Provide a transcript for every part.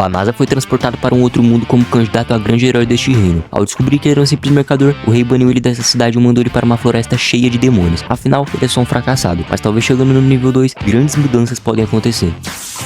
Banasa foi transportado para um outro mundo como candidato a grande herói deste reino. Ao descobrir que ele era um simples mercador, o rei baniu ele dessa cidade e mandou ele para uma floresta cheia de demônios. Afinal, ele é só um fracassado, mas talvez chegando no nível 2, grandes mudanças podem acontecer.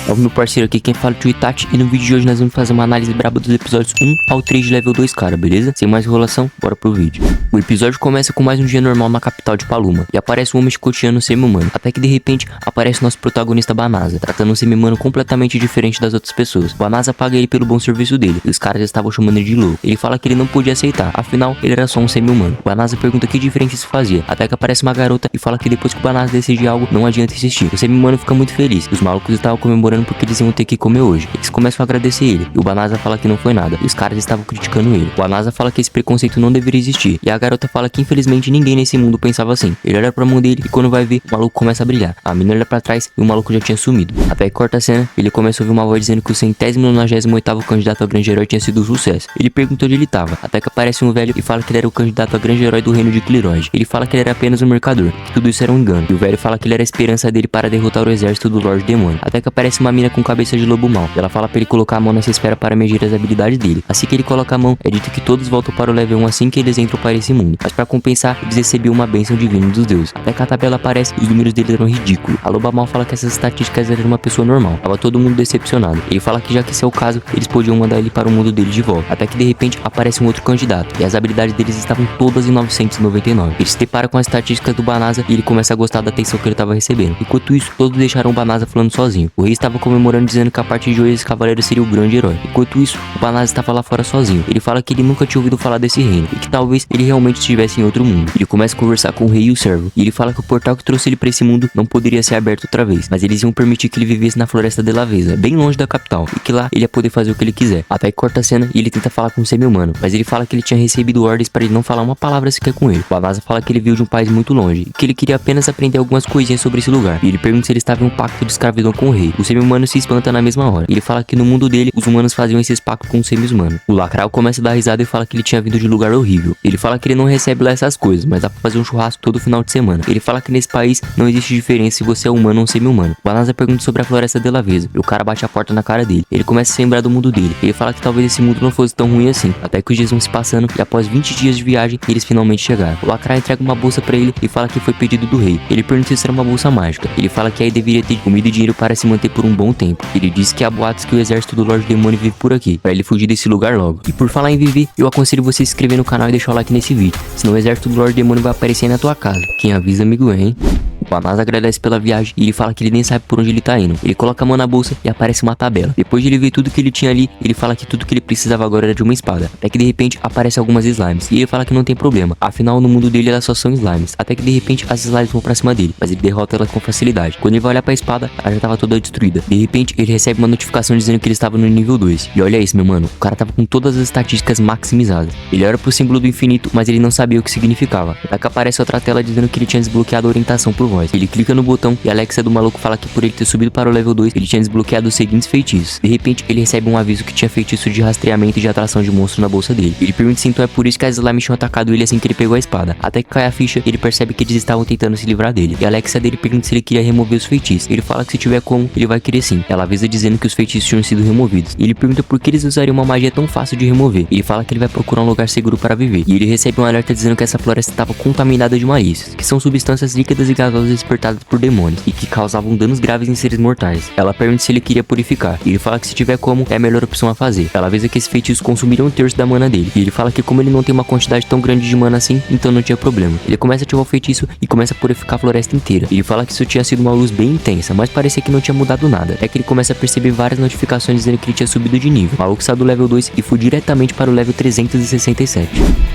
É o meu parceiro aqui, quem fala é o Itachi, e no vídeo de hoje nós vamos fazer uma análise braba dos episódios 1 ao 3 de level 2, cara, beleza? Sem mais enrolação, bora pro vídeo. O episódio começa com mais um dia normal na capital de Paluma, e aparece um homem chicoteando um semi-humano, até que de repente aparece nosso protagonista Banasa, tratando um semi-humano completamente diferente das outras pessoas. Banasa paga ele pelo bom serviço dele, e os caras estavam chamando ele de louco. Ele fala que ele não podia aceitar, afinal, ele era só um semi-humano. Banasa pergunta que diferença isso fazia, até que aparece uma garota e fala que depois que o Banasa decide algo, não adianta insistir. O semi-humano fica muito feliz, e os malucos estavam comemorando porque eles iam ter que comer hoje. Eles começam a agradecer ele, e o Banasa fala que não foi nada, e os caras estavam criticando ele. O Banasa fala que esse preconceito não deveria existir, e a garota fala que infelizmente ninguém nesse mundo pensava assim. Ele olha pra mão dele, e quando vai ver, o maluco começa a brilhar. A menina olha pra trás, e o maluco já tinha sumido. Até que corta a cena, ele começa a ouvir uma voz dizendo que o 198º candidato a grande herói tinha sido um sucesso. Ele pergunta onde ele tava, até que aparece um velho e fala que ele era o candidato a grande herói do reino de Cliroid. Ele fala que ele era apenas um mercador, que tudo isso era um engano, e o velho fala que ele era a esperança dele para derrotar o exército do Lorde Demônio. Até que aparece uma mina com cabeça de lobo mau, e ela fala pra ele colocar a mão nessa esfera para medir as habilidades dele. Assim que ele coloca a mão, é dito que todos voltam para o level 1 assim que eles entram para esse mundo, mas para compensar, eles recebiam uma bênção divina dos deuses. Até que a tabela aparece e os números deles eram ridículos. A loba mal fala que essas estatísticas eram uma pessoa normal. Tava todo mundo decepcionado. Ele fala que já que esse é o caso, eles podiam mandar ele para o mundo dele de volta. Até que de repente aparece um outro candidato, e as habilidades deles estavam todas em 999. Ele se depara com as estatísticas do Banasa e ele começa a gostar da atenção que ele estava recebendo. Enquanto isso, todos deixaram o Banasa falando sozinho. O rei estava comemorando dizendo que a partir de hoje esse cavaleiro seria o grande herói. Enquanto isso, o Banasa estava lá fora sozinho. Ele fala que ele nunca tinha ouvido falar desse reino, e que talvez ele realmente estivesse em outro mundo. Ele começa a conversar com o rei e o servo, e ele fala que o portal que trouxe ele para esse mundo não poderia ser aberto outra vez, mas eles iam permitir que ele vivesse na floresta de Lavesa, bem longe da capital, e que lá ele ia poder fazer o que ele quiser. Até que corta a cena e ele tenta falar com o semi-humano, mas ele fala que ele tinha recebido ordens para ele não falar uma palavra sequer com ele. O Banasa fala que ele veio de um país muito longe, e que ele queria apenas aprender algumas coisinhas sobre esse lugar, e ele pergunta se ele estava em um pacto de escravidão com o rei. O semi-humano se espanta na mesma hora. Ele fala que no mundo dele, os humanos faziam esses pactos com os semis-humanos. O Lacral começa a dar risada e fala que ele tinha vindo de um lugar horrível. Ele fala que ele não recebe lá essas coisas, mas dá pra fazer um churrasco todo final de semana. Ele fala que nesse país não existe diferença se você é humano ou semi-humano. O Banasa pergunta sobre a floresta de Lavesa, e o cara bate a porta na cara dele. Ele começa a se lembrar do mundo dele. Ele fala que talvez esse mundo não fosse tão ruim assim. Até que os dias vão se passando, e após 20 dias de viagem, eles finalmente chegaram. O Lacral entrega uma bolsa pra ele e fala que foi pedido do rei. Ele pergunta se isso era uma bolsa mágica. Ele fala que aí deveria ter comida e dinheiro para se manter por um bom tempo. Ele diz que há boatos que o exército do Lorde Demônio vive por aqui, pra ele fugir desse lugar logo. E por falar em viver, eu aconselho você a se inscrever no canal e deixar o like nesse vídeo, senão o exército do Lorde Demônio vai aparecer aí na tua casa. Quem avisa, amigo, hein? O Banasa agradece pela viagem e ele fala que ele nem sabe por onde ele tá indo. Ele coloca a mão na bolsa e aparece uma tabela. Depois de ele ver tudo que ele tinha ali, ele fala que tudo que ele precisava agora era de uma espada. Até que de repente aparece algumas slimes, e ele fala que não tem problema, afinal no mundo dele elas só são slimes. Até que de repente as slimes vão pra cima dele, mas ele derrota elas com facilidade. Quando ele vai olhar pra espada, ela já tava toda destruída. De repente ele recebe uma notificação dizendo que ele estava no nível 2. E olha isso, meu mano, o cara tava com todas as estatísticas maximizadas. Ele olha pro símbolo do infinito, mas ele não sabia o que significava. Até que aparece outra tela dizendo que ele tinha desbloqueado a orientação por voz. Ele clica no botão e a Alexa do maluco fala que por ele ter subido para o level 2, ele tinha desbloqueado os seguintes feitiços. De repente, ele recebe um aviso que tinha feitiço de rastreamento e de atração de monstro na bolsa dele. Ele pergunta se então é por isso que as slimes tinham atacado ele assim que ele pegou a espada. Até que cai a ficha e ele percebe que eles estavam tentando se livrar dele. E a Alexa dele pergunta se ele queria remover os feitiços. Ele fala que se tiver como, ele vai querer sim. Ela avisa dizendo que os feitiços tinham sido removidos. E ele pergunta por que eles usariam uma magia tão fácil de remover. Ele fala que ele vai procurar um lugar seguro para viver. E ele recebe um alerta dizendo que essa floresta estava contaminada de malícias, que são substâncias líquidas e gasosas despertadas por demônios, e que causavam danos graves em seres mortais. Ela pergunta se ele queria purificar, e ele fala que se tiver como, é a melhor opção a fazer. Ela avisa que esses feitiços consumiriam um terço da mana dele, e ele fala que como ele não tem uma quantidade tão grande de mana assim, então não tinha problema. Ele começa a ativar o feitiço e começa a purificar a floresta inteira. Ele fala que isso tinha sido uma luz bem intensa, mas parecia que não tinha mudado nada. Até que ele começa a perceber várias notificações dizendo que ele tinha subido de nível. O maluco saiu do level 2 e foi diretamente para o level 367.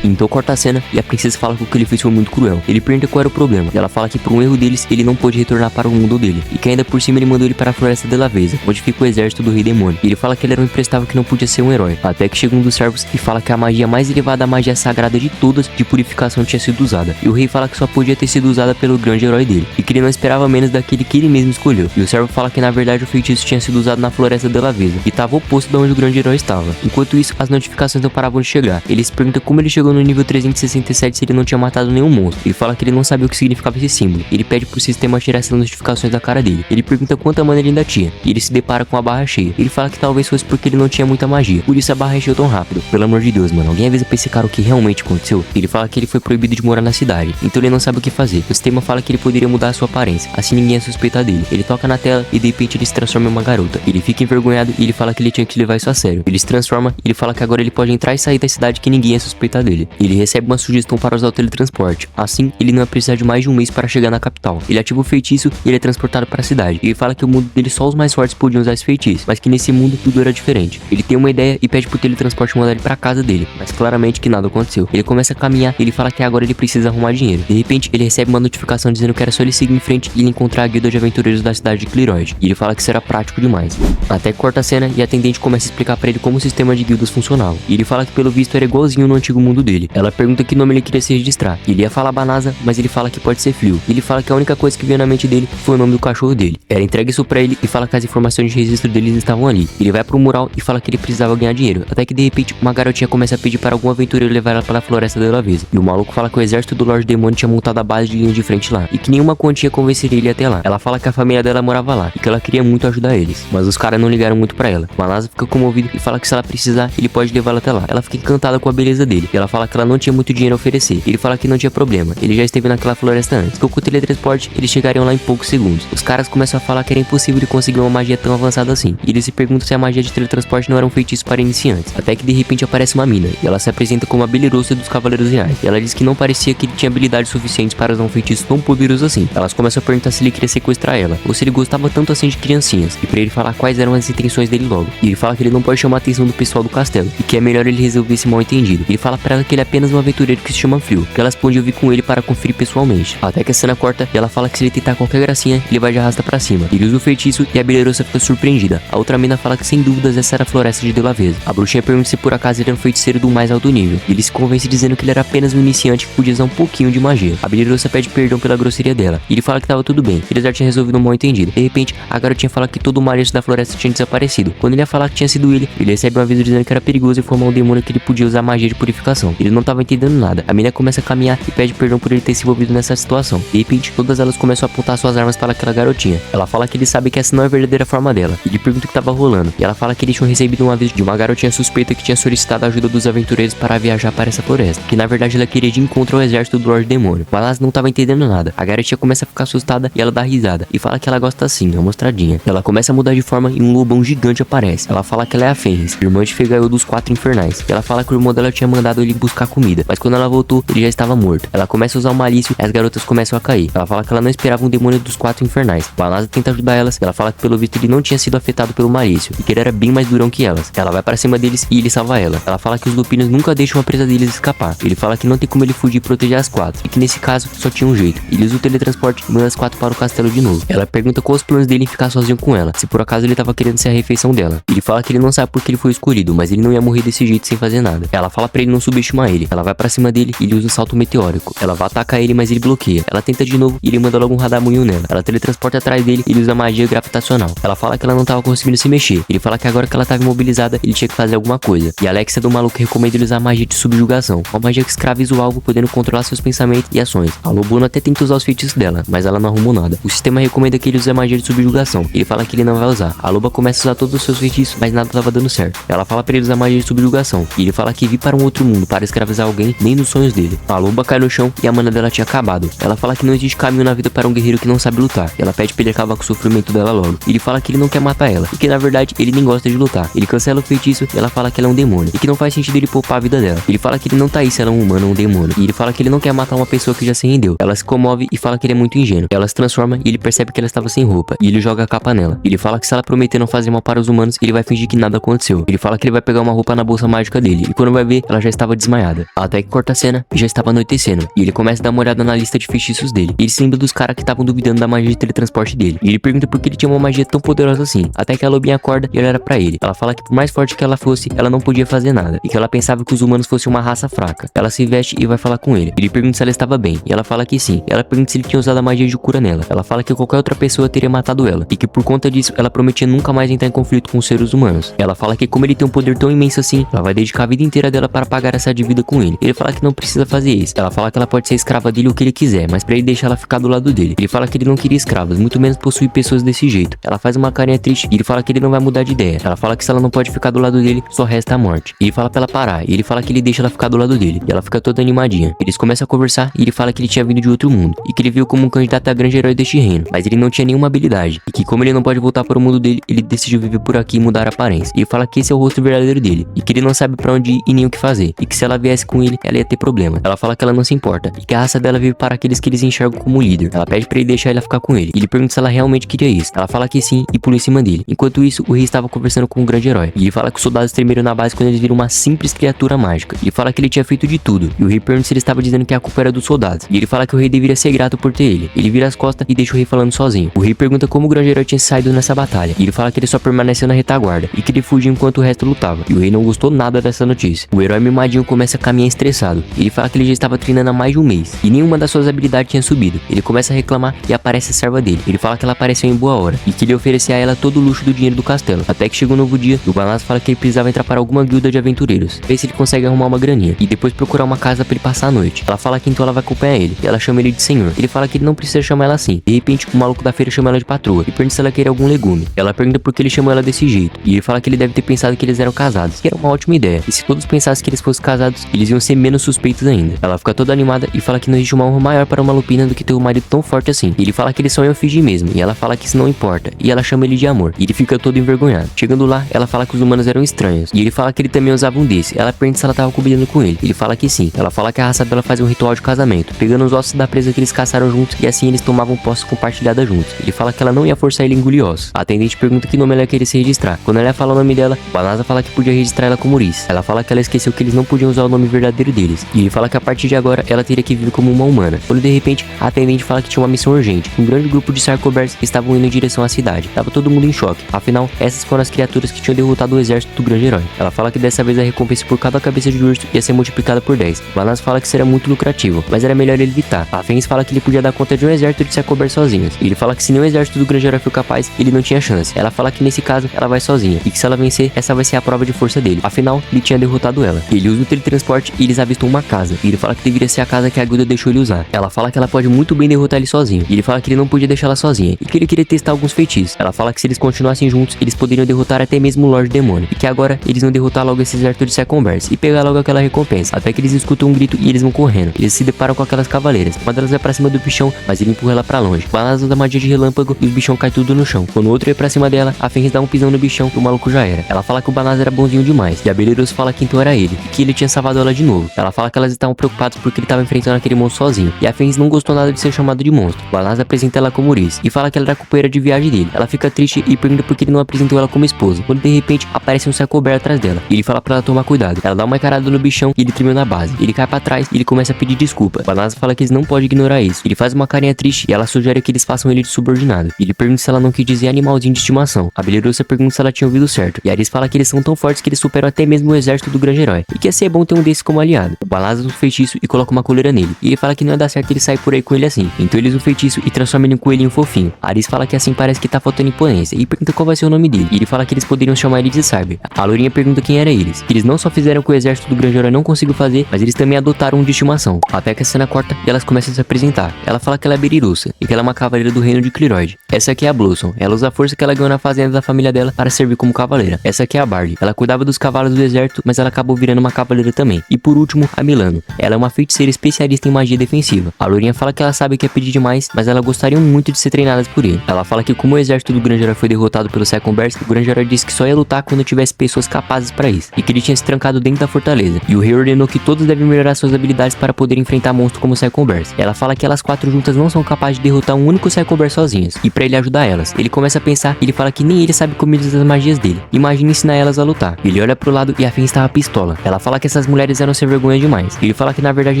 Então corta a cena e a princesa fala que o que ele fez foi muito cruel. Ele pergunta qual era o problema, e ela fala que por um erro deles, ele não pôde retornar para o mundo dele, e que ainda por cima ele mandou ele para a floresta de Lavesa, onde fica o exército do rei demônio. E ele fala que ele era um imprestável que não podia ser um herói. Até que chega um dos servos e fala que a magia mais elevada, a magia sagrada de todas, de purificação, tinha sido usada. E o rei fala que só podia ter sido usada pelo grande herói dele, e que ele não esperava menos daquele que ele mesmo escolheu. E o servo fala que na verdade o feitiço tinha sido usado na floresta de Lavesa, e estava oposto de onde o grande herói estava. Enquanto isso, as notificações não paravam de chegar. Ele se pergunta como ele chegou no nível 367 se ele não tinha matado nenhum monstro. Ele fala que ele não sabia o que significava esse símbolo. Ele pede pro sistema tirar essas notificações da cara dele. Ele pergunta quanta mana ele ainda tinha, e ele se depara com a barra cheia. Ele fala que talvez fosse porque ele não tinha muita magia, por isso a barra encheu tão rápido. Pelo amor de Deus, mano, alguém avisa pra esse cara o que realmente aconteceu? Ele fala que ele foi proibido de morar na cidade, então ele não sabe o que fazer. O sistema fala que ele poderia mudar a sua aparência, assim ninguém ia suspeitar dele. Ele toca na tela e de repente ele se transforma em uma garota. Ele fica envergonhado e ele fala que ele tinha que levar isso a sério. Ele se transforma e ele fala que agora ele pode entrar e sair da cidade que ninguém ia suspeitar dele. Ele recebe uma sugestão para usar o teletransporte. Assim, ele não ia precisar de mais de um mês para chegar na capital. Ele ativa o feitiço e ele é transportado para a cidade. Ele fala que o mundo dele só os mais fortes podiam usar esse feitiço, mas que nesse mundo tudo era diferente. Ele tem uma ideia e pede pro teletransporte mandar ele para casa dele, mas claramente que nada aconteceu. Ele começa a caminhar e ele fala que agora ele precisa arrumar dinheiro. De repente, ele recebe uma notificação dizendo que era só ele seguir em frente e ele encontrar a guilda de aventureiros da cidade de Clearoyd. E ele fala que será prático demais. Até que corta a cena e a atendente começa a explicar para ele como o sistema de guildas funcionava. E ele fala que pelo visto era igualzinho no antigo mundo dele. Ela pergunta que nome ele queria se registrar. Ele ia falar Banasa, mas ele fala que pode ser Fio. Ele fala que a única coisa que veio na mente dele foi o nome do cachorro dele. Ela entrega isso pra ele e fala que as informações de registro deles estavam ali. Ele vai pro mural e fala que ele precisava ganhar dinheiro. Até que de repente uma garotinha começa a pedir para algum aventureiro levar ela para a floresta da Lavesa. E o maluco fala que o exército do Lorde Demônio tinha montado a base de linha de frente lá, e que nenhuma quantia convenceria ele até lá. Ela fala que a família dela morava lá e que ela queria muito ajudar eles, mas os caras não ligaram muito pra ela. Banasa fica comovido e fala que se ela precisar, ele pode levá-la até lá. Ela fica encantada com a beleza dele e ela fala que ela não tinha muito dinheiro a oferecer. Ele fala que não tinha problema, ele já esteve naquela floresta antes, que com o teletransporte eles chegariam lá em poucos segundos. Os caras começam a falar que era impossível de conseguir uma magia tão avançada assim, e eles se perguntam se a magia de teletransporte não era um feitiço para iniciantes. Até que de repente aparece uma mina e ela se apresenta como a Belirosa dos Cavaleiros Reais. E ela diz que não parecia que ele tinha habilidades suficientes para usar um feitiço tão poderoso assim. Elas começam a perguntar se ele queria sequestrar ela, ou se ele gostava tanto assim de criancinhas, e pra ele falar quais eram as intenções dele logo. E ele fala que ele não pode chamar a atenção do pessoal do castelo, e que é melhor ele resolver esse mal entendido. Ele fala pra ela que ele é apenas um aventureiro que se chama Fio, que elas podem vir com ele para conferir pessoalmente. Até que a cena corta e ela fala que se ele tentar qualquer gracinha, ele vai de arrasta pra cima. Ele usa o feitiço e a Belirosa fica surpreendida. A outra mina fala que sem dúvidas essa era a floresta de Delaveza. A bruxinha pergunta se por acaso ele era um feiticeiro do mais alto nível, e ele se convence dizendo que ele era apenas um iniciante que podia usar um pouquinho de magia. A Belirosa pede perdão pela grosseria dela, e ele fala que tava tudo bem, eles já tinham resolvido um mal entendido. De repente, a garotinha fala que todo o malhaço da floresta tinha desaparecido. Quando ele ia falar que tinha sido ele recebe um aviso dizendo que era perigoso informar um demônio que ele podia usar magia de purificação. Ele não tava entendendo nada. A menina começa a caminhar e pede perdão por ele ter se envolvido nessa situação. De repente, todas elas começam a apontar suas armas para aquela garotinha. Ela fala que ele sabe que essa não é a verdadeira forma dela. Ele pergunta o que tava rolando, e ela fala que eles tinham recebido um aviso de uma garotinha suspeita que tinha solicitado a ajuda dos aventureiros para viajar para essa floresta, que na verdade ela queria de encontro ao exército do Lorde Demônio. Mas ela não tava entendendo nada. A garotinha começa a ficar assustada e ela dá risada e fala que ela gosta assim, uma mostradinha. Ela começa a mudar de forma e um lobão gigante aparece. Ela fala que ela é a Fenris, irmã de Fegael dos Quatro Infernais. E ela fala que o irmão dela tinha mandado ele buscar comida, mas quando ela voltou, ele já estava morto. Ela começa a usar o malício e as garotas começam a cair. Ela fala que ela não esperava um demônio dos Quatro Infernais. Banasa tenta ajudar elas. Ela fala que pelo visto ele não tinha sido afetado pelo malício e que ele era bem mais durão que elas. Ela vai para cima deles e ele salva ela. Ela fala que os lupinos nunca deixam a presa deles escapar. Ele fala que não tem como ele fugir e proteger as quatro, e que nesse caso só tinha um jeito. Ele usa o teletransporte e manda as quatro para o castelo de novo. Ela pergunta qual os planos dele em ficar sozinho com ela, se por acaso ele tava querendo ser a refeição dela. Ele fala que ele não sabe porque ele foi escolhido, mas ele não ia morrer desse jeito sem fazer nada. Ela fala pra ele não subestimar ele. Ela vai pra cima dele e ele usa o salto meteórico. Ela vai atacar ele, mas ele bloqueia. Ela tenta de novo e ele manda logo um radamunho nela. Ela teletransporta atrás dele e ele usa magia gravitacional. Ela fala que ela não tava conseguindo se mexer. Ele fala que agora que ela tava imobilizada, ele tinha que fazer alguma coisa. E a Alexia do maluco recomenda ele usar magia de subjugação, uma magia que escraviza o alvo, podendo controlar seus pensamentos e ações. A Lobuna até tenta usar os feitiços dela, mas ela não arrumou nada. O sistema recomenda que ele use a magia de subjugação. Ele fala que ele não vai usar. A Loba começa a usar todos os seus feitiços, mas nada tava dando certo. Ela fala pra ele usar magia de subjugação, e ele fala que vir para um outro mundo para escravizar alguém nem nos sonhos dele. A Loba cai no chão e a mana dela tinha acabado. Ela fala que não existe caminho na vida para um guerreiro que não sabe lutar. Ela pede pra ele acabar com o sofrimento dela logo. E ele fala que ele não quer matar ela, e que na verdade ele nem gosta de lutar. Ele cancela o feitiço e ela fala que ela é um demônio, e que não faz sentido ele poupar a vida dela. Ele fala que ele não tá aí se ela é um humano ou um demônio. E ele fala que ele não quer matar uma pessoa que já se rendeu. Ela se comove e fala que ele é muito ingênuo. Ela se transforma e ele percebe que ela estava sem roupa, e ele joga a capa nela. Ele fala que se ela prometer não fazer mal para os humanos, ele vai fingir que nada aconteceu. Ele fala que ele vai pegar uma roupa na bolsa mágica dele, e quando vai ver, ela já estava desmaiada. Até que corta a cena e já estava anoitecendo, e ele começa a dar uma olhada na lista de feitiços dele. E ele se lembra dos caras que estavam duvidando da magia de teletransporte dele, e ele pergunta por que ele tinha uma magia tão poderosa assim. Até que a lobinha acorda e ela era pra ele. Ela fala que por mais forte que ela fosse, ela não podia fazer nada, e que ela pensava que os humanos fossem uma raça fraca. Ela se veste e vai falar com ele. Ele pergunta se ela estava bem, e ela fala que sim. Ela pergunta se ele tinha usado a magia de cura nela. Ela fala que qualquer outra pessoa teria matado ela, e que por conta disso, ela prometia nunca mais entrar em conflito com os seres humanos. Ela fala que como ele tem um poder tão imenso assim, ela vai dedicar a vida inteira dela para pagar essa dívida com ele. Ele fala que não precisa fazer isso. Ela fala que ela pode ser escrava dele o que ele quiser, mas pra ele deixar ela ficar do lado dele. Ele fala que ele não queria escravos, muito menos possuir pessoas desse jeito. Ela faz uma carinha triste e ele fala que ele não vai mudar de ideia. Ela fala que se ela não pode ficar do lado dele, só resta a morte. Ele fala pra ela parar e ele fala que ele deixa ela ficar do lado dele. E ela fica toda animadinha. Eles começam a conversar e ele fala que ele tinha vindo de outro mundo e que ele viu como um candidato a grande herói deste reino, mas ele não tinha nenhuma habilidade e que como ele não pode voltar para o mundo dele, ele decidiu viver por aqui e mudar a aparência. Ele fala que esse é o rosto verdadeiro dele e que ele não sabe pra onde ir e nem o que fazer e que se ela viesse com ele, ela ia ter problema. Ela fala que ela não se importa e que a raça dela vive para aqueles que eles enxergam como líder. Ela pede pra ele deixar ela ficar com ele e ele pergunta se ela realmente queria isso. Ela fala que sim e pula em cima dele. Enquanto isso, o rei estava conversando com um grande herói e ele fala que os soldados tremeram na base quando eles viram uma simples criatura mágica. Ele fala que ele tinha feito de tudo e o rei pergunta se ele estava dizendo que a culpa era dos soldados e ele fala que o rei deveria ser grato por ter ele. Ele vira as costas e deixa o rei falando sozinho. O rei pergunta como o grande herói tinha saído nessa batalha e ele fala que ele só permaneceu na retaguarda e que ele fugiu enquanto o resto lutava. E o rei não gostou nada dessa notícia. O herói mimadinho começa a caminhar estressado. Ele fala que ele já estava treinando há mais de um mês e nenhuma das suas habilidades tinha subido. Ele começa a reclamar e aparece a serva dele. Ele fala que ela apareceu em boa hora e que ele oferecia a ela todo o luxo do dinheiro do castelo. Até que chega um novo dia e o Banaz fala que ele precisava entrar para alguma guilda de aventureiros, ver se ele consegue arrumar uma graninha e depois procurar uma casa para ele passar a noite. Ela fala que então ela vai acompanhar ele e ela chama ele de senhor. Ele fala que ele não precisa chamar ela assim. De repente o maluco da feira chama ela de patroa e pergunta se ela quer algum legume. Ela pergunta por que ele chamou ela desse jeito e ele fala que ele deve ter pensado que eles eram casados, que era uma ótima ideia. E se todos pensassem que eles fossem casados, eles iam ser menos suspeitos ainda. Ela fica toda animada e fala que não existe uma honra maior para uma lupina do que ter um marido tão forte assim. E ele fala que eles sonham fingir mesmo e ela fala que isso não importa e ela chama ele de amor. E ele fica todo envergonhado. Chegando lá, ela fala que os humanos eram estranhos e ele fala que ele também usava um desse. Ela pergunta se ela tava combinando com ele. Ele fala que sim. Ela fala que a raça dela faz um ritual de casamento, pegando os ossos da presa que eles caçaram juntos e assim eles tomavam posse compartilhada juntos. Ele fala que ela não ia forçar ele a engolir ossos. A atendente pergunta que nome ela ia querer se registrar. Quando ela fala o nome dela, o Banasa fala que podia registrar ela como Uriz. Ela fala que ela esqueceu que eles não podiam usar o nome verdadeiro deles. E ele fala que a partir de agora ela teria que viver como uma humana. Quando de repente a atendente fala que tinha uma missão urgente. Um grande grupo de Sarkobers estavam indo em direção à cidade. Tava todo mundo em choque. Afinal, essas foram as criaturas que tinham derrotado o exército do grande herói. Ela fala que dessa vez a recompensa por cada cabeça de urso ia ser multiplicada por 10. Banasa fala que seria muito lucrativo, mas era melhor ele evitar. A Fênix fala que ele podia dar conta de um exército de Sarkobers sozinhos. E ele fala que se nenhum exército do grande herói for capaz, ele não tinha chance. Ela fala que nesse caso ela vai sozinha e que se ela vencer, essa vai ser a prova de força dele. Afinal, ele tinha derrotado ela. Ele usa o teletransporte e eles avistam uma casa. E ele fala que deveria ser a casa que a guilda deixou ele usar. Ela fala que ela pode muito bem derrotar ele sozinho. E ele fala que ele não podia deixar ela sozinha e que ele queria testar alguns feitiços. Ela fala que se eles continuassem juntos, eles poderiam derrotar até mesmo o Lorde Demônio. E que agora eles iam derrotar logo esse exército de Sarkobers e pegar logo aquela recompensa. Até que eles escutam um grito e eles vão correndo. Eles se deparam com aquelas cavaleiras. Uma delas vai pra cima do bichão, mas ele empurra ela pra longe. Banasa usa magia de relâmpago e os bichão cai tudo no chão. Quando o outro ia pra cima dela, a Fênix dá um pisão no bichão e o maluco já era. Ela fala que o Banasa era bonzinho demais. E a Belirose fala que então era ele e que ele tinha salvado ela de novo. Ela fala que elas estavam preocupadas porque ele estava enfrentando aquele monstro sozinho. E a Fênix não gostou nada de ser chamado de monstro. O Banasa apresenta ela como Uriz e fala que ela era a companheira de viagem dele. Ela fica triste e pergunta por que ele não apresentou ela como esposa. Quando de repente aparece um Sarkober atrás dela. E ele fala pra ela tomar cuidado. Ela dá uma encarada no bichão e ele tremeu na base. Ele cai pra trás e ele começa a pedir desculpa. O Banasa fala que eles não podem ignorar isso. Ele faz uma carinha triste e ela sugere que eles façam ele de subordinado. E ele pergunta se ela não quis dizer animalzinho de estimação. A Belirose pergunta se ela tinha ouvido certo. E a Aris fala que eles são tão fortes que eles superam até mesmo o exército do grande herói. E que ia ser bom ter um desses como aliado. O Banasa usa um feitiço e coloca uma coleira nele. E ele fala que não ia dar certo ele sair por aí com ele assim. Então ele usa o feitiço e transforma ele em um coelhinho fofinho. A Aris fala que assim parece que tá faltando imponência. E pergunta qual vai ser o nome dele. E ele fala que eles poderiam chamar ele de Cyber. A Lourinha pergunta quem era eles. Que eles não só fizeram o que o exército do grande herói não conseguiu fazer, mas eles também adotaram um de estimação. Até que a cena corta e elas começam a se apresentar. Ela fala que ela é Berirussa e que ela é uma cavaleira do reino de Cliroid. Essa aqui é a Blossom. Ela usa a força que ela ganhou na fazenda da família dela para servir como cavaleira. Essa aqui é a Bardie. Ela cuidava dos cavalos do exército, mas ela acabou virando uma cavaleira também. E por último, a Milano. Ela é uma feiticeira especialista em magia defensiva. A Lourinha fala que ela sabe que é pedir demais, mas ela gostaria muito de ser treinada por ele. Ela fala que como o exército do grande herói foi derrotado pelo Sarkobers, o grande herói disse que só ia lutar quando tivesse pessoas capazes para isso. E que ele tinha se trancado dentro da fortaleza. E o rei ordenou que todos devem melhorar suas habilidades para poder enfrentar monstros como o Sarkobers. Ela fala que elas quatro juntas não são capazes de derrotar um único Sarkobers sozinhas. E para ele ajudar elas, ele começa a pensar e ele fala que nem ele sabe como ele usa as magias dele. Imagina ensinar elas a lutar. Ele olha pro lado e a Fênix estava pistola. Ela fala que essas mulheres eram sem vergonha demais. Ele fala que na verdade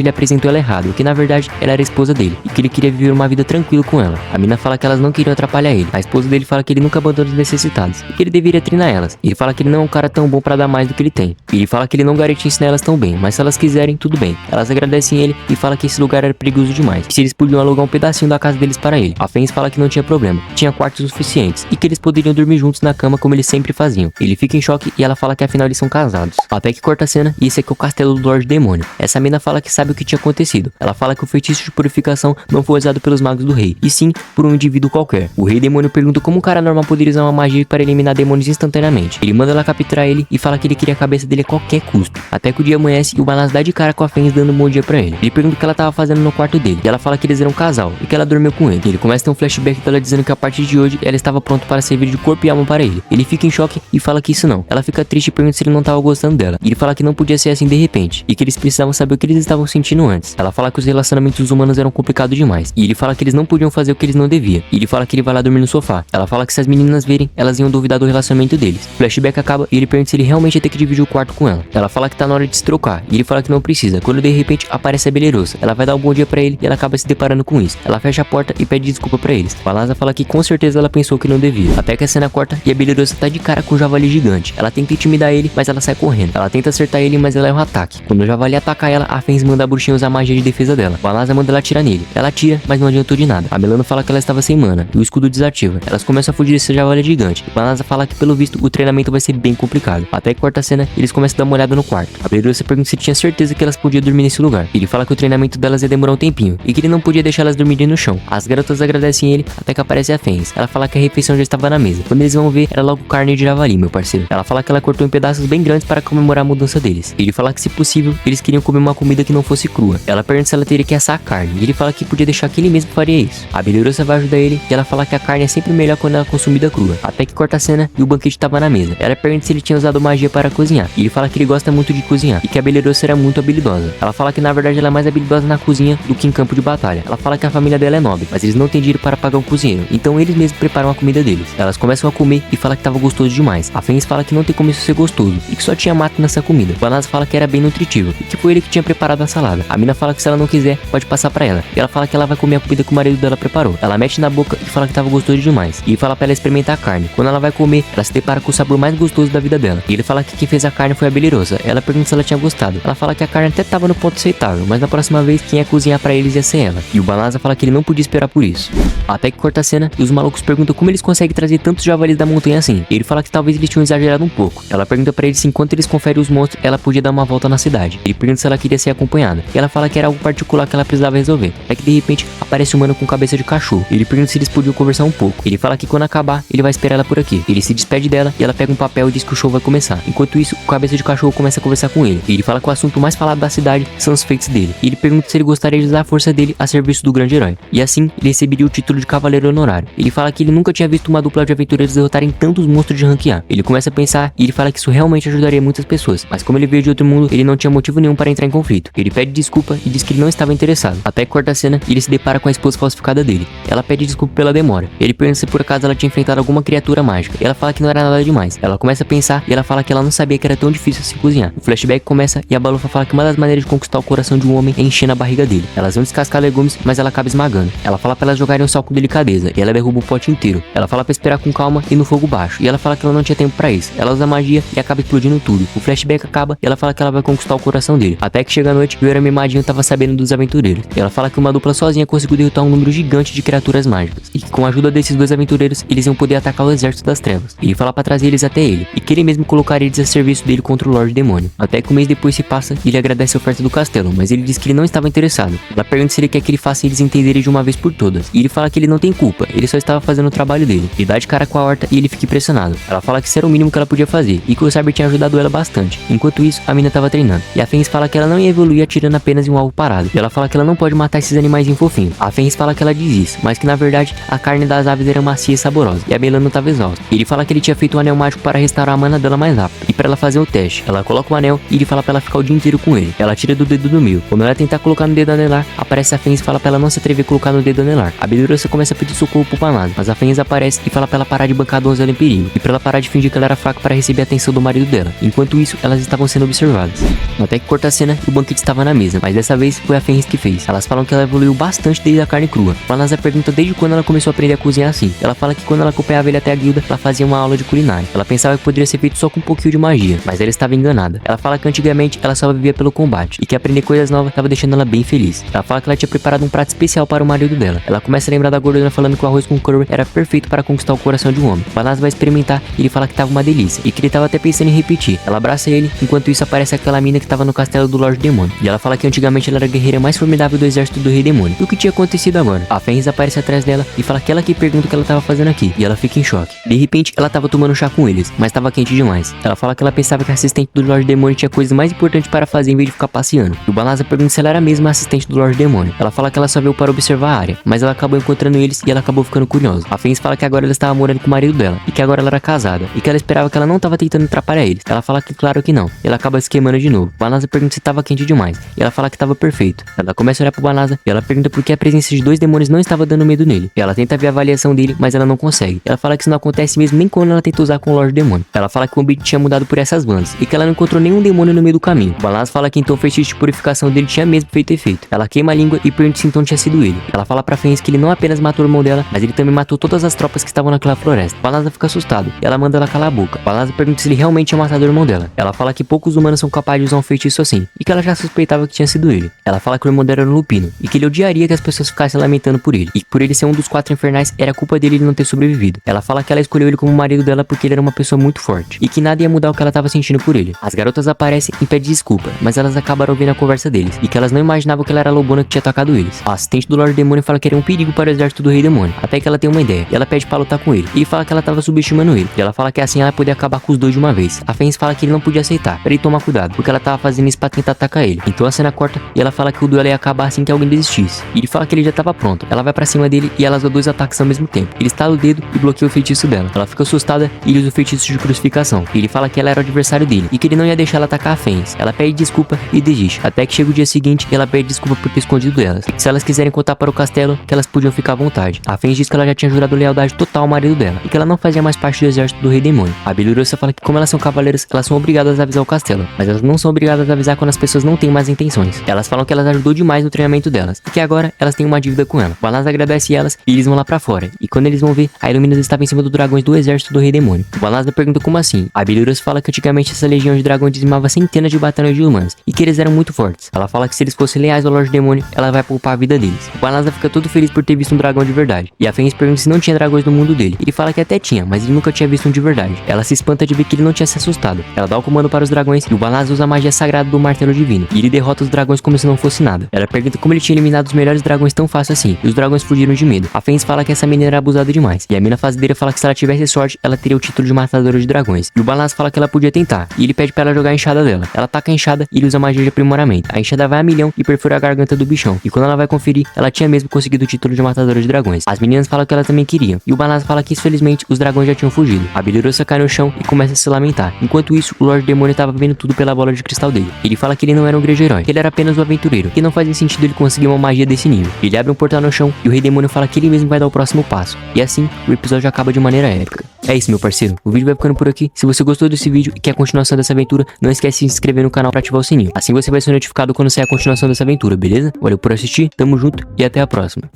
ele apresentou ela errado, que na verdade ela era a esposa dele e que ele queria viver uma vida tranquila com ela. A mina fala que elas não queriam atrapalhar ele. A esposa dele fala que ele nunca abandona os necessitados e que ele deveria treinar elas. Ele fala que ele não é um cara tão bom pra dar mais do que ele tem. E ele fala que ele não garante ensinar elas tão bem, mas se elas quiserem, tudo bem. Elas agradecem ele e fala que esse lugar era perigoso demais, que se eles podiam alugar um pedacinho da casa deles para ele. A Fênix fala que não tinha problema, tinha quartos o suficientes e que eles poderiam dormir juntos na cama como eles sempre faziam. Ele fica em choque e ela fala que afinal eles são casados. Até que corta a cena e esse aqui é o castelo do Lorde Demônio. Essa mina fala que sabe o que tinha acontecido. Ela fala que o feitiço de purificação poção não foi usado pelos magos do rei, e sim por um indivíduo qualquer. O rei demônio pergunta como um cara normal poderia usar uma magia para eliminar demônios instantaneamente. Ele manda ela capturar ele e fala que ele queria a cabeça dele a qualquer custo. Até que o dia amanhece e o Banaz dá de cara com a Fênix dando um bom dia pra ele. Ele pergunta o que ela tava fazendo no quarto dele, e ela fala que eles eram um casal e que ela dormiu com ele. Ele começa a ter um flashback dela dizendo que a partir de hoje ela estava pronta para servir de corpo e alma para ele. Ele fica em choque e fala que isso não. Ela fica triste e pergunta se ele não tava gostando dela. E ele fala que não podia ser assim de repente, e que eles precisavam saber o que eles estavam sentindo antes. Ela fala que os relacionamentos humanos eram complicados demais, e ele fala que eles não podiam fazer o que eles não deviam. E ele fala que ele vai lá dormir no sofá. Ela fala que se as meninas verem, elas iam duvidar do relacionamento deles. O flashback acaba e ele pergunta se ele realmente ia ter que dividir o quarto com ela. Ela fala que tá na hora de se trocar, e ele fala que não precisa. Quando de repente aparece a Bellerosa, ela vai dar um bom dia pra ele e ela acaba se deparando com isso. Ela fecha a porta e pede desculpa pra eles. Balazar fala que com certeza ela pensou que não devia. Até que a cena corta e a Bellerosa tá de cara com o javali gigante. Ela tenta intimidar ele, mas ela sai correndo. Ela tenta acertar ele, mas ela erra o ataque. Quando o javali ataca ela, a Fênix manda a bruxinha usar a magia de defesa dela. Balazar manda ela atirar nele. Ela atira, mas não adiantou de nada. A Melano fala que ela estava sem mana e o escudo desativa. Elas começam a fugir desse javali gigante. Balazar fala que pelo visto o treinamento vai ser bem complicado. Até que corta a cena e eles começam a dar uma olhada no quarto. A Bellerosa pergunta se tinha certeza que elas podiam dormir nesse lugar. Ele fala que o treinamento delas ia demorar um tempinho e que ele não podia deixar elas dormirem no chão. As garotas agradecem ele até que aparece a Fênix. Ela fala que a refeição já estava na mesa. Quando eles vão ver, era logo carne de javali, meu parceiro. Ela fala que ela cortou em pedaços bem grandes para comemorar a mudança deles. Ele fala que se possível, eles queriam comer uma comida que não fosse crua. Ela pergunta se ela teria que assar a carne e ele fala que podia deixar que ele mesmo faria isso. A Bellerosa vai ajudar ele e ela fala que a carne é sempre melhor quando ela é consumida crua. Até que corta a cena e o banquete estava na mesa. Ela pergunta se ele tinha usado magia para cozinhar e ele fala que ele gosta muito de cozinhar e que a Bellerosa era muito habilidosa. Ela fala que na verdade ela é mais habilidosa na cozinha do que em campo de batalha. Ela fala que a família dela é nobre, mas eles não têm dinheiro para pagar um cozinheiro, então eles mesmos preparam a comida deles. Elas começam a comer e fala que tava gostoso demais. A Fênix fala que não tem como isso ser gostoso e que só tinha mato nessa comida. O Banaz fala que era bem nutritivo e que foi ele que tinha preparado a salada. A mina fala que se ela não quiser, pode passar pra ela. E ela fala que ela vai comer a comida que o marido dela preparou. Ela mete na boca e fala que tava gostoso demais. E fala pra ela experimentar a carne. Quando ela vai comer, ela se depara com o sabor mais gostoso da vida dela. E ele fala que quem fez a carne foi a Bellerosa. Ela pergunta se ela tinha gostado. Ela fala que a carne até tava no ponto aceitável, mas na próxima vez quem ia cozinhar pra eles ia ser ela. E o Banaz fala que ele não podia esperar por isso. Até que corta a cena e os malucos perguntam como eles conseguem trazer tantos javalis da montanha assim. E ele fala que talvez eles tinham exagerado um pouco. Ela pergunta pra eles se enquanto eles conferem os monstros, ela podia dar uma volta na cidade. Ele pergunta se ela queria ser acompanhada. E ela fala que era algo particular que ela precisava resolver. É que de repente aparece um mano com cabeça de cachorro. Ele pergunta se eles podiam conversar um pouco. Ele fala que quando acabar, ele vai esperar ela por aqui. Ele se despede dela e ela pega um papel e diz que o show vai começar. Enquanto isso, o cabeça de cachorro começa a conversar com ele. E ele fala que o assunto mais falado da cidade são os feitos dele. E ele pergunta se ele gostaria de usar a força dele a serviço do grande herói. E assim, ele receberia o título de cavaleiro honorário. Ele fala que ele nunca tinha visto uma dupla de aventureiros derrotarem tantos monstros de rank A. Ele começa a pensar e ele fala que isso realmente ajudaria muitas pessoas. Mas como ele veio de outro mundo, ele não tinha motivo nenhum para entrar em conflito. Ele pede desculpa e diz que ele não estava interessado. Até que corta a cena e ele se depara com a esposa falsificada dele. Ela pede desculpa pela demora. Ele pergunta se por acaso ela tinha enfrentado alguma criatura mágica. E ela fala que não era nada demais. Ela começa a pensar e ela fala que ela não sabia que era tão difícil se cozinhar. O flashback começa e a Balufa fala que uma das maneiras de conquistar o coração de um homem é enchendo a barriga dele. Elas vão descascar legumes, mas ela acaba esmagando. Ela fala pra elas jogarem um sal com delicadeza e ela derruba o pote inteiro. Ela fala pra esperar com calma e no fogo baixo. E ela fala que ela não tinha tempo pra isso. Ela usa magia e acaba explodindo tudo. O flashback acaba e ela fala que ela vai conquistar o coração dele. Até que chega a noite e o Herói Mimadinho tava sabendo dos aventureiros. E ela fala que uma dupla sozinha conseguiu derrotar um número gigante de criaturas mágicas. E que com a ajuda desses dois aventureiros, eles iam poder atacar o exército das trevas. E ele fala pra trazer eles até ele. E que ele mesmo colocar eles a serviço dele contra o Lorde Demônio. Até que um mês depois se passa e ele agradece a oferta do castelo. Mas ele diz que ele não estava interessado. Ela pergunta se ele quer que ele faça eles entenderem de uma vez por todas. E ele fala que ele não tem culpa. Ele só estava fazendo o trabalho dele. Ele dá de cara com a horta e ele fica impressionado. Ela fala que isso era o mínimo que ela podia fazer. E que o Saber tinha ajudado ela bastante. Enquanto isso, a mina tava treinando. E a Fênix fala que ela não ia evoluir atirando apenas em um alvo parado. E ela fala que ela não pode matar esses animais fofinhos. A Fênix fala que ela diz isso, mas que na verdade a carne das aves era macia e saborosa. E a Melano tava exausta. Ele fala que ele tinha feito um anel mágico para restaurar a mana dela mais rápido. E pra ela fazer o teste, ela coloca o anel e ele fala pra ela ficar o dia inteiro com ele. Ela tira do dedo do meio. Quando ela tentar colocar no dedo anelar, aparece a Fênix e fala pra ela não se atrever a colocar no dedo anelar. A Bellerosa começa a pedir socorro pro Banaz, mas a Fênix aparece e fala pra ela parar de bancar a donzela em perigo. E pra ela parar de fingir que ela era fraca para receber a atenção do marido dela. Enquanto isso, elas estavam sendo observadas. Até que corta a cena e o banquete estava na mesa, mas dessa vez foi a Fênix que fez. Elas falam que ela evoluiu bastante desde a carne crua. Banaz pergunta desde quando ela começou a aprender a cozinhar assim. Ela fala que quando ela acompanhava ele até a guilda, ela fazia uma aula de culinária. Ela pensava que poderia ser feito só com um pouquinho de magia, mas ela estava enganada. Ela fala que antigamente ela só vivia pelo combate e que aprender coisas novas estava deixando ela bem feliz. Ela fala que ela tinha preparado um prato especial para o marido dela. Ela começa a lembrar da gordura falando que o arroz com curry era perfeito para conquistar o coração de um homem. Banaz vai experimentar e ele fala que tava uma delícia e que ele tava até pensando em repetir. Ela abraça ele, enquanto isso aparece aquela mina que tava no castelo do Lorde Demônio. E ela fala que antigamente ela era a guerreira mais formidável do exército do rei Rei Demônio e o que tinha acontecido agora. A Fênix aparece atrás dela e fala que ela que pergunta o que ela tava fazendo aqui, e ela fica em choque. De repente, ela tava tomando chá com eles, mas tava quente demais. Ela fala que ela pensava que a assistente do Lorde Demônio tinha coisas mais importantes para fazer em vez de ficar passeando. E o Banasa pergunta se ela era mesmo a assistente do Lorde Demônio. Ela fala que ela só veio para observar a área, mas ela acabou encontrando eles e ela acabou ficando curiosa. A Fênix fala que agora ela estava morando com o marido dela, e que agora ela era casada, e que ela esperava que ela não tava tentando atrapalhar eles. Ela fala que claro que não, e ela acaba se queimando de novo. O Banasa pergunta se tava quente demais, e ela fala que tava perfeito. Ela começa a olhar pro Banasa, e ela pergunta por que a presença de 2 demônios não estava dando medo nele. E ela tenta ver a avaliação dele, mas ela não consegue. Ela fala que isso não acontece mesmo nem quando ela tenta usar com o Lorde Demônio. Ela fala que o ambiente tinha mudado por essas bandas, e que ela não encontrou nenhum demônio no meio do caminho. O Banasa fala que então o feitiço de purificação dele tinha mesmo feito efeito. Ela queima a língua e pergunta se então tinha sido ele. Ela fala pra Fênix que ele não apenas matou o irmão dela, mas ele também matou todas as tropas que estavam naquela floresta. O Banasa fica assustado, e ela manda ela calar a boca. O Banasa pergunta se ele realmente tinha matado o irmão dela. Ela fala que poucos humanos são capazes de usar um feitiço assim, e que ela já suspeitava que tinha sido ele. Ela fala que o irmão dela era um lupino, e que ele odiaria que as pessoas ficassem lamentando por ele, e que por ele ser um dos 4 infernais, era culpa dele de não ter sobrevivido. Ela fala que ela escolheu ele como marido dela porque ele era uma pessoa muito forte, e que nada ia mudar o que ela tava sentindo por ele. As garotas aparecem e pedem desculpa, mas elas acabaram ouvindo a conversa deles, e que elas não imaginavam que ela era a lobona que tinha atacado eles. A assistente do Lorde Demônio fala que era um perigo para o exército do Rei Demônio, até que ela tem uma ideia, e ela pede pra lutar com ele, e fala que ela tava subestimando ele, e ela fala que assim ela podia acabar com os dois de uma vez. A Fênix fala que ele não podia aceitar, pra ele tomar cuidado, porque ela tava fazendo isso pra tentar atacar ele. Então a cena corta, e ela fala que o duelo ia acabar assim que alguém desistisse, e ele fala que ele já tava pronto. Ela vai pra cima dele, e elas dão 2 ataques ao mesmo tempo. Ele estala o dedo e bloqueia o feitiço dela. Ela fica assustada e ele usa o feitiço de crucificação. Ele fala que ela era o adversário dele, e que ele não ia deixar ela atacar a Fênix. Ela pede desculpa e desiste, até que chega o dia seguinte e ela pede desculpa por ter escondido elas, e que se elas quiserem contar para o castelo, que elas podiam ficar à vontade. A Fênix diz que ela já tinha jurado lealdade total ao marido dela, e que ela não fazia mais parte do exército do Rei Demônio. A Bilurosa fala que como elas são cavaleiras, elas são obrigadas a avisar o castelo, mas elas não são obrigadas a avisar quando as pessoas não têm mais intenções. Elas falam que elas ajudou demais no treinamento delas, e que agora elas têm uma dívida com ela. O Banasa agradece elas, e eles vão lá pra fora, e quando eles vão ver, a Illuminus estava em cima dos dragões do exército do Rei Demônio. O Banasa pergunta como assim. A Bilurosa fala que antigamente essa legião de dragões dizimava centenas de batalhões de humanos, e que eles eram muito fortes. Ela fala que se eles fossem leais ao Lorde Demônio, ela vai poupar a vida deles. O Banasa fica todo feliz por ter visto um dragão de verdade, e a Fênix pergunta se não tinha dragões no mundo dele. Ele fala que até tinha, mas ele nunca tinha visto um de verdade. Ela se espanta de ver que ele não tinha se assustado. Ela dá o comando para os dragões, e o Banasa usa a magia sagrada do martelo divino, e ele derrota os dragões como se não fosse nada. Ela pergunta como ele tinha eliminado os melhores dragões tão fácil assim, e os dragões fugiram de medo. A Fênix fala que essa menina era abusada demais, e a mina fazendeira fala que se ela tivesse sorte, ela teria o título de matadora de dragões. E o Banasa fala que ela podia tentar, e ele pede pra ela jogar a enxada dela. Ela taca a enxada e ele usa a magia de aprimoramento. A enxada vai a milhão e perfura a garganta do bichão, e quando ela vai conferir, ela tinha mesmo conseguido o título de matadora de dragões. As meninas falam que elas também queriam, e o Banasa fala que infelizmente os dragões já tinham fugido. A Bilurosa cai no chão e começa a se lamentar. Enquanto isso, o Lorde Demônio estava vendo tudo pela bola de cristal dele. Ele fala que ele não era um grande herói, que ele era apenas um aventureiro, que não fazia sentido ele conseguir uma magia desse nível. Ele abre um portal no chão e o Rei Demônio fala que ele mesmo vai dar o próximo passo. E assim, o episódio acaba de maneira épica. É isso, meu parceiro. O vídeo vai ficando por aqui. Se você gostou desse vídeo e quer a continuação dessa aventura, não esquece de se inscrever no canal para ativar o sininho. Assim você vai ser notificado quando sair a continuação dessa aventura, beleza? Valeu por assistir, tamo junto e até a próxima.